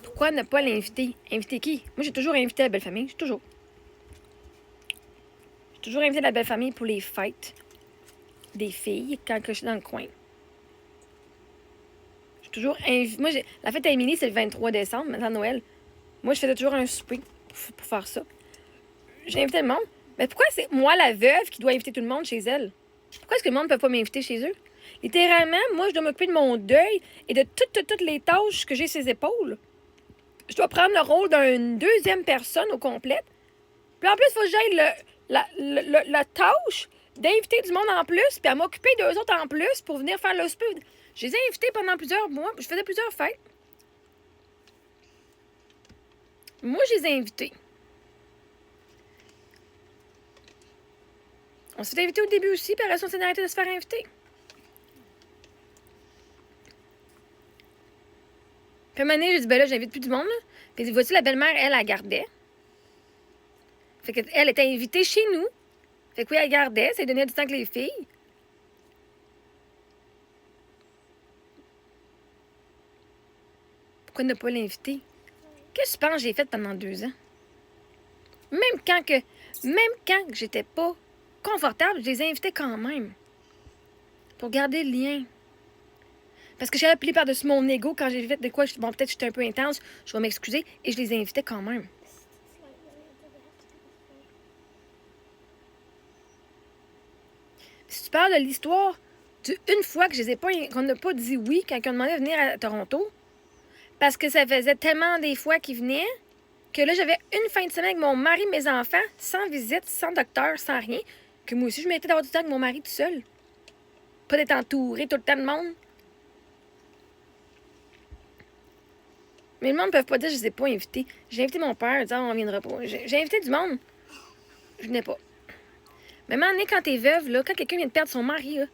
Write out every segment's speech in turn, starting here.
Pourquoi ne pas l'inviter? Inviter qui? Moi, j'ai toujours invité la belle famille. J'ai toujours invité la belle famille pour les fêtes des filles quand je suis dans le coin. J'ai toujours invité. Moi, la fête à Émilie, c'est le 23 décembre, maintenant Noël. Moi, je faisais toujours un souper pour faire ça. J'ai invité le monde. Mais pourquoi c'est moi, la veuve, qui dois inviter tout le monde chez elle? Pourquoi est-ce que le monde ne peut pas m'inviter chez eux? Littéralement, moi, je dois m'occuper de mon deuil et de toutes les tâches que j'ai sur ses épaules. Je dois prendre le rôle d'une deuxième personne au complet. Puis en plus, il faut que j'aille la tâche d'inviter du monde en plus, puis à m'occuper d'eux autres en plus pour venir faire le souper. Je les ai invités pendant plusieurs mois. Je faisais plusieurs fêtes. Moi, je les ai invités. On s'est invité au début aussi, puis après, on s'est arrêté de se faire inviter. Puis à un moment donné, j'ai dit, ben là, j'invite plus du monde. Là. Puis vois-tu, la belle-mère, elle gardait. Fait qu'elle était invitée chez nous. Fait que oui, elle gardait, ça lui donnait du temps que les filles. Pourquoi ne pas l'inviter? Qu'est-ce que tu penses que j'ai fait pendant 2 ans? Même quand que j'étais pas confortable, je les ai invités quand même. Pour garder le lien. Parce que j'avais appelé par-dessus mon ego quand j'ai fait de quoi, bon, peut-être que j'étais un peu intense, je vais m'excuser, et je les invitais quand même. Si tu parles de l'histoire une fois que je les ai pas, qu'on n'a pas dit oui quand ils ont demandé de venir à Toronto, parce que ça faisait tellement des fois qu'ils venaient, que là, j'avais une fin de semaine avec mon mari, mes enfants, sans visite, sans docteur, sans rien, que moi aussi, je méritais d'avoir du temps avec mon mari tout seul. Pas d'être entouré tout le temps de monde. Mais le monde ne peut pas dire que je ne les ai pas invités. J'ai invité mon père, disant on viendra pas. J'ai invité du monde. Je venais pas. Mais à un moment donné, quand t'es veuve, là, quand quelqu'un vient de perdre son mari, là,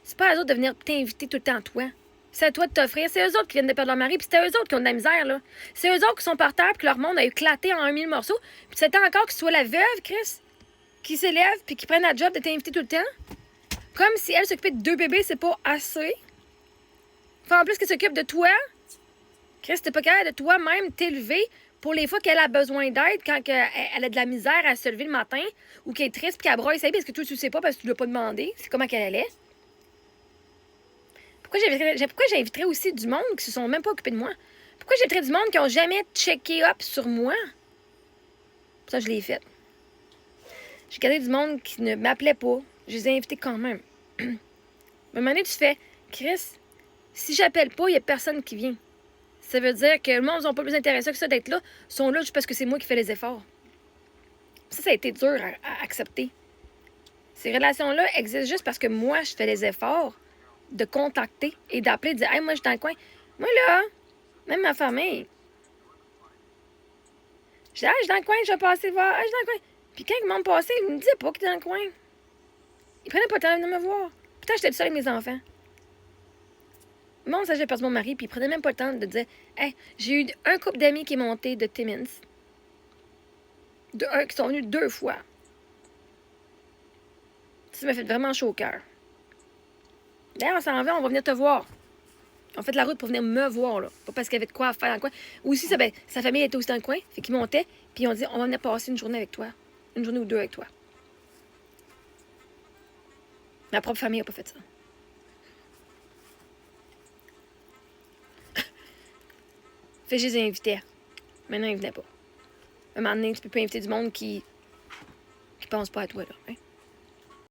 c'est pas à eux autres de venir t'inviter tout le temps, toi. C'est à toi de t'offrir. C'est eux autres qui viennent de perdre leur mari, puis c'est eux autres qui ont de la misère, là. C'est eux autres qui sont par terre, puis que leur monde a éclaté en 1000 morceaux. Puis c'est encore que ce soit la veuve, Chris, qui s'élève, puis qui prenne la job de t'inviter tout le temps. Comme si elle s'occupait de 2 bébés, c'est pas assez. Faut en plus qu'elle s'occupe de toi. Chris, t'es pas capable de toi-même t'élever pour les fois qu'elle a besoin d'aide, quand elle a de la misère à se lever le matin, ou qu'elle est triste, puis qu'elle broye sa vie, parce que toi, tu sais pas, parce que tu l'as pas demandé. C'est comment qu'elle allait. Pourquoi j'inviterais aussi du monde qui se sont même pas occupés de moi? Pourquoi j'inviterais du monde qui ont jamais checké up sur moi? Ça, je l'ai fait. J'ai gardé du monde qui ne m'appelait pas. Je les ai invités quand même. À un moment donné, tu fais, Chris, si j'appelle pas, il n'y a personne qui vient. Ça veut dire que le monde n'est pas plus intéressé que ça d'être là. Ils sont là juste parce que c'est moi qui fais les efforts. Ça a été dur à accepter. Ces relations-là existent juste parce que moi, je fais les efforts de contacter et d'appeler, de dire « Hey, moi, je suis dans le coin. » Moi, là, même ma famille. Je dis « Ah, je suis dans le coin, je vais passer voir. Ah, je suis dans le coin. » Puis quand ils m'ont passé, ils me disaient pas qu'ils étaient dans le coin. Ils prenaient pas le temps de venir me voir. Putain, j'étais seule avec mes enfants. Moi, ça, j'ai perdu mon mari, puis il prenait même pas le temps de dire « Hey, j'ai eu un couple d'amis qui est monté de Timmins. Qui sont venus 2 fois. » Ça m'a fait vraiment chaud au cœur. D'ailleurs, on s'en va, on va venir te voir. On fait de la route pour venir me voir, là. Pas parce qu'il y avait de quoi faire dans le coin. Aussi, sa famille était aussi dans le coin. Fait qu'ils montaient, puis ils ont dit, on va venir passer une journée avec toi. Une journée ou 2 avec toi. Ma propre famille n'a pas fait ça. Fait que je les invitais. Maintenant, ils venaient pas. À un moment donné, tu peux pas inviter du monde qui pense pas à toi, là. Hein?